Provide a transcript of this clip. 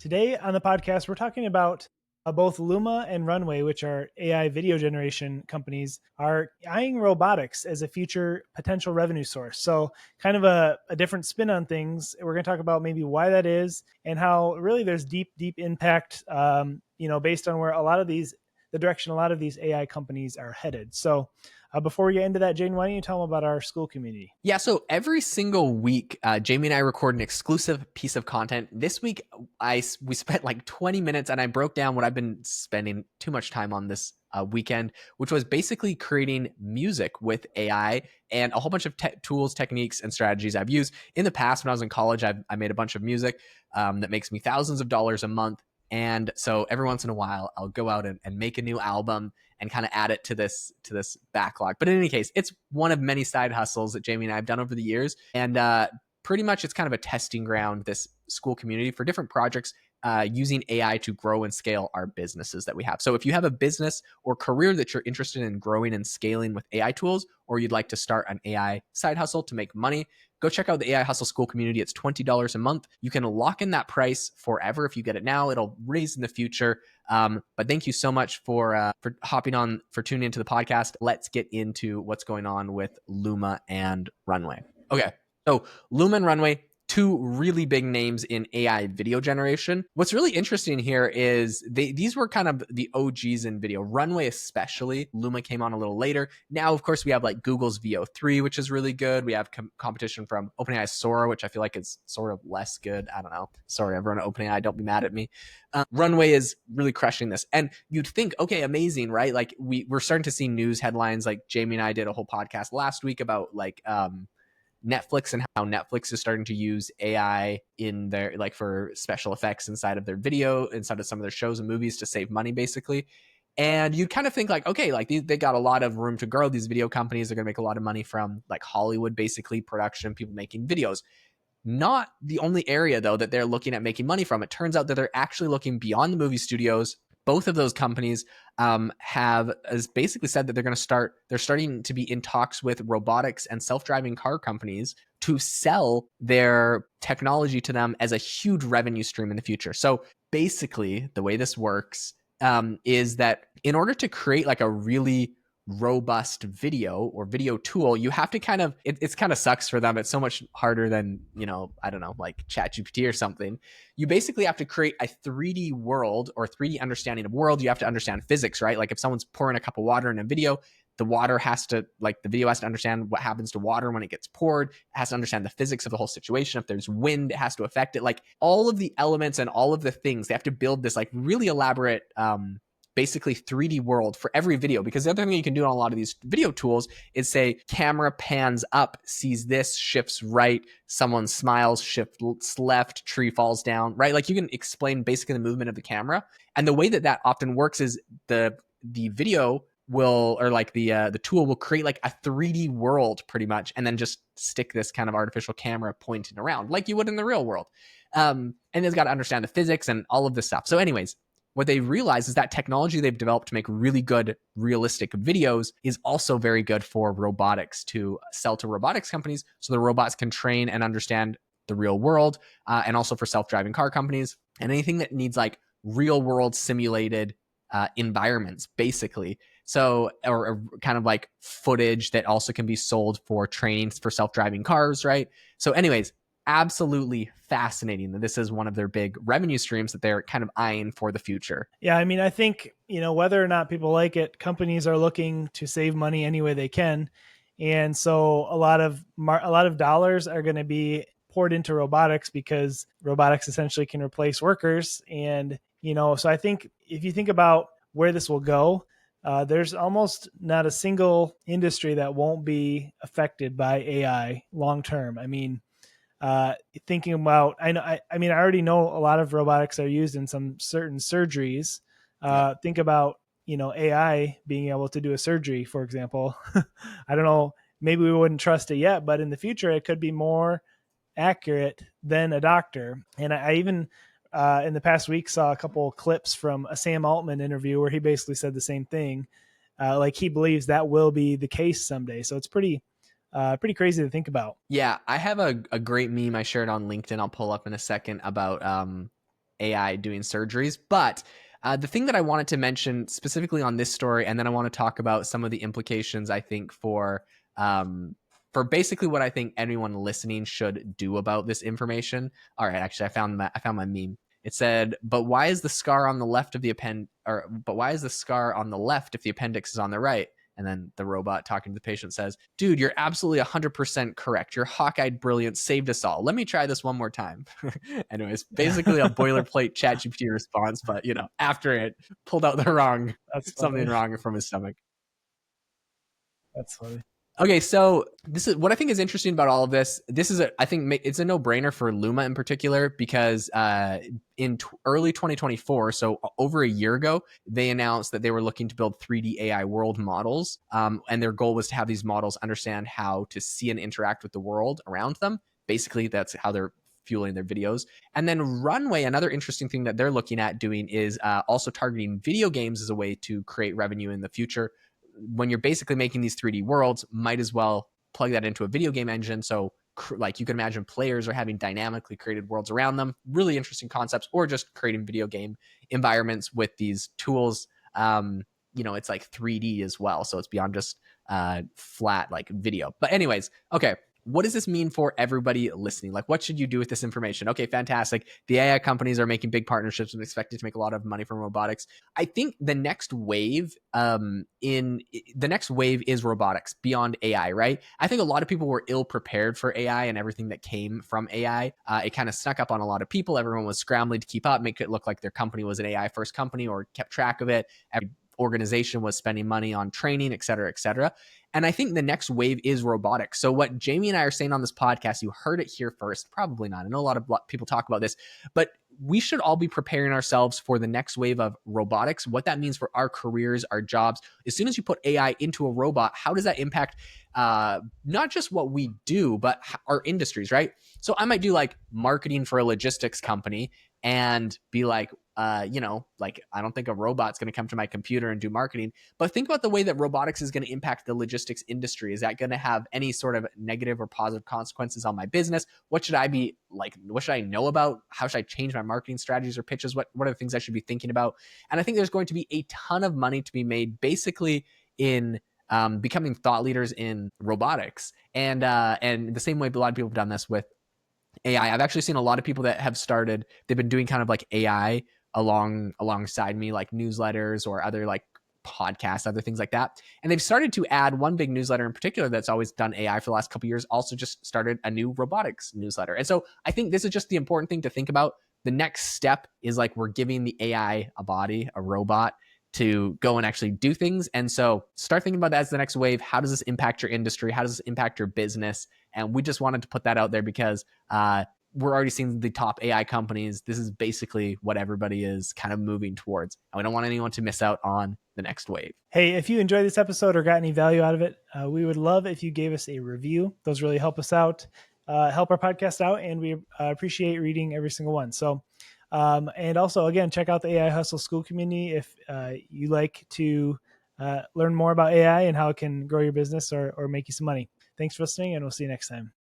Today on the podcast, we're talking about both Luma and Runway, which are AI video generation companies, are eyeing robotics as a future potential revenue source. So, kind of a different spin on things. We're going to talk about maybe why that is and how really there's deep impact, based on where the direction a lot of these AI companies are headed. So, before we get into that, Jaeden, why don't you tell them about our school community? Yeah, so every single week, Jamie and I record an exclusive piece of content. This week, we spent like 20 minutes and I broke down what I've been spending too much time on this weekend, which was basically creating music with AI and a whole bunch of tools, techniques, and strategies I've used. In the past, when I was in college, I made a bunch of music that makes me thousands of dollars a month. And so every once in a while, I'll go out and make a new album and kind of add it to this backlog. But in any case, it's one of many side hustles that Jamie and I have done over the years. And pretty much it's kind of a testing ground, this school community, for different projects using AI to grow and scale our businesses that we have. So if you have a business or career that you're interested in growing and scaling with AI tools, or you'd like to start an AI side hustle to make money, go check out the AI Hustle School community. It's $20 a month. You can lock in that price forever. If you get it now, it'll raise in the future. But thank you so much for hopping on, for tuning into the podcast. Let's get into what's going on with Luma and Runway. Okay, so Luma and Runway, two really big names in AI video generation. What's really interesting here is these were kind of the OGs in video. Runway especially. Luma came on a little later. Now, of course, we have like Google's VO3, which is really good. We have competition from OpenAI's Sora, which I feel like is sort of less good. I don't know. Sorry, everyone at OpenAI, don't be mad at me. Runway is really crushing this. And you'd think, okay, amazing, right? Like we're starting to see news headlines. Like Jamie and I did a whole podcast last week about like Netflix and how Netflix is starting to use AI in their, like, for special effects inside of their video, inside of some of their shows and movies to save money, basically. And you kind of think like, okay, like they got a lot of room to grow. These video companies are going to make a lot of money from like Hollywood, basically production, people making videos. Not the only area though that they're looking at making money from. It turns out that they're actually looking beyond the movie studios. Both of those companies have basically said that they're starting to be in talks with robotics and self-driving car companies to sell their technology to them as a huge revenue stream in the future. So basically the way this works is that in order to create like a really robust video or video tool, you have to kind of, it's kind of sucks for them. It's so much harder than, I don't know, like ChatGPT or something. You basically have to create a 3D world or 3D understanding of world. You have to understand physics, right? Like if someone's pouring a cup of water in a video, the video has to understand what happens to water when it gets poured. It has to understand the physics of the whole situation. If there's wind, it has to affect it. Like all of the elements and all of the things, they have to build this like really elaborate, basically 3D world for every video. Because the other thing you can do on a lot of these video tools is say camera pans up, sees this, shifts right, someone smiles, shifts left, tree falls down, right? Like you can explain basically the movement of the camera. And the way that often works is the video will, or like the tool will create like a 3D world pretty much, and then just stick this kind of artificial camera pointing around like you would in the real world. And it's got to understand the physics and all of this stuff. So anyways, what they realize is that technology they've developed to make really good, realistic videos is also very good for robotics, to sell to robotics companies so the robots can train and understand the real world, and also for self-driving car companies and anything that needs like real world simulated environments, basically. So, or kind of like footage that also can be sold for training for self-driving cars, right? So anyways, absolutely fascinating that this is one of their big revenue streams that they're kind of eyeing for the future. Yeah, I mean, I think, whether or not people like it, companies are looking to save money any way they can. And so a lot of dollars are going to be poured into robotics because robotics essentially can replace workers. And, so I think if you think about where this will go, there's almost not a single industry that won't be affected by AI long term. I mean, thinking about, I already know a lot of robotics are used in some certain surgeries. Think about, AI being able to do a surgery, for example. I don't know, maybe we wouldn't trust it yet, but in the future, it could be more accurate than a doctor. And I even, in the past week, saw a couple of clips from a Sam Altman interview where he basically said the same thing. Like he believes that will be the case someday. So it's pretty crazy to think about. Yeah, I have a great meme I shared on LinkedIn. I'll pull up in a second about AI doing surgeries. But the thing that I wanted to mention specifically on this story, and then I want to talk about some of the implications I think for basically what I think anyone listening should do about this information. All right, actually, I found my meme. It said, "But why is the scar on the left of the but why is the scar on the left if the appendix is on the right?" And then the robot talking to the patient says, "Dude, you're absolutely 100% correct. Your hawk-eyed brilliance saved us all. Let me try this one more time." Anyways, basically a boilerplate ChatGPT response, but after it pulled out the wrong That's something funny. wrong from his stomach. That's funny. Okay, so this is what I think is interesting about all of this. This is I think it's a no-brainer for Luma in particular because in early 2024, so over a year ago, they announced that they were looking to build 3D AI world models, and their goal was to have these models understand how to see and interact with the world around them. Basically, that's how they're fueling their videos. And then Runway, another interesting thing that they're looking at doing is also targeting video games as a way to create revenue in the future. When you're basically making these 3D worlds, might as well plug that into a video game engine. So like you can imagine players are having dynamically created worlds around them, really interesting concepts, or just creating video game environments with these tools. It's like 3D as well. So it's beyond just flat like video. But anyways, okay. What does this mean for everybody listening? Like, what should you do with this information? Okay, fantastic. The AI companies are making big partnerships and expected to make a lot of money from robotics. I think the next wave is robotics beyond AI, right? I think a lot of people were ill prepared for AI and everything that came from AI. It kind of snuck up on a lot of people. Everyone was scrambling to keep up, make it look like their company was an AI first company or kept track of it. Every organization was spending money on training, et cetera, et cetera. And I think the next wave is robotics. So what Jamie and I are saying on this podcast, you heard it here first, probably not. I know a lot of people talk about this, but we should all be preparing ourselves for the next wave of robotics, what that means for our careers, our jobs. As soon as you put AI into a robot, how does that impact not just what we do, but our industries, right? So I might do like marketing for a logistics company and be like, like I don't think a robot's going to come to my computer and do marketing. But think about the way that robotics is going to impact the logistics industry. Is that going to have any sort of negative or positive consequences on my business? What should I be like? What should I know about? How should I change my marketing strategies or pitches? What are the things I should be thinking about? And I think there's going to be a ton of money to be made basically in becoming thought leaders in robotics. And the same way a lot of people have done this with AI. I've actually seen a lot of people that have started, they've been doing kind of like AI alongside me, like newsletters or other like podcasts, other things like that. And they've started to add one big newsletter in particular that's always done AI for the last couple of years, also just started a new robotics newsletter. And so I think this is just the important thing to think about. The next step is like we're giving the AI a body, a robot to go and actually do things. And so start thinking about that as the next wave. How does this impact your industry? How does this impact your business? And we just wanted to put that out there because we're already seeing the top AI companies. This is basically what everybody is kind of moving towards. And we don't want anyone to miss out on the next wave. Hey, if you enjoyed this episode or got any value out of it, we would love if you gave us a review. Those really help us out, help our podcast out, and we appreciate reading every single one. So, and also, again, check out the AI Hustle School community if you like to learn more about AI and how it can grow your business or make you some money. Thanks for listening, and we'll see you next time.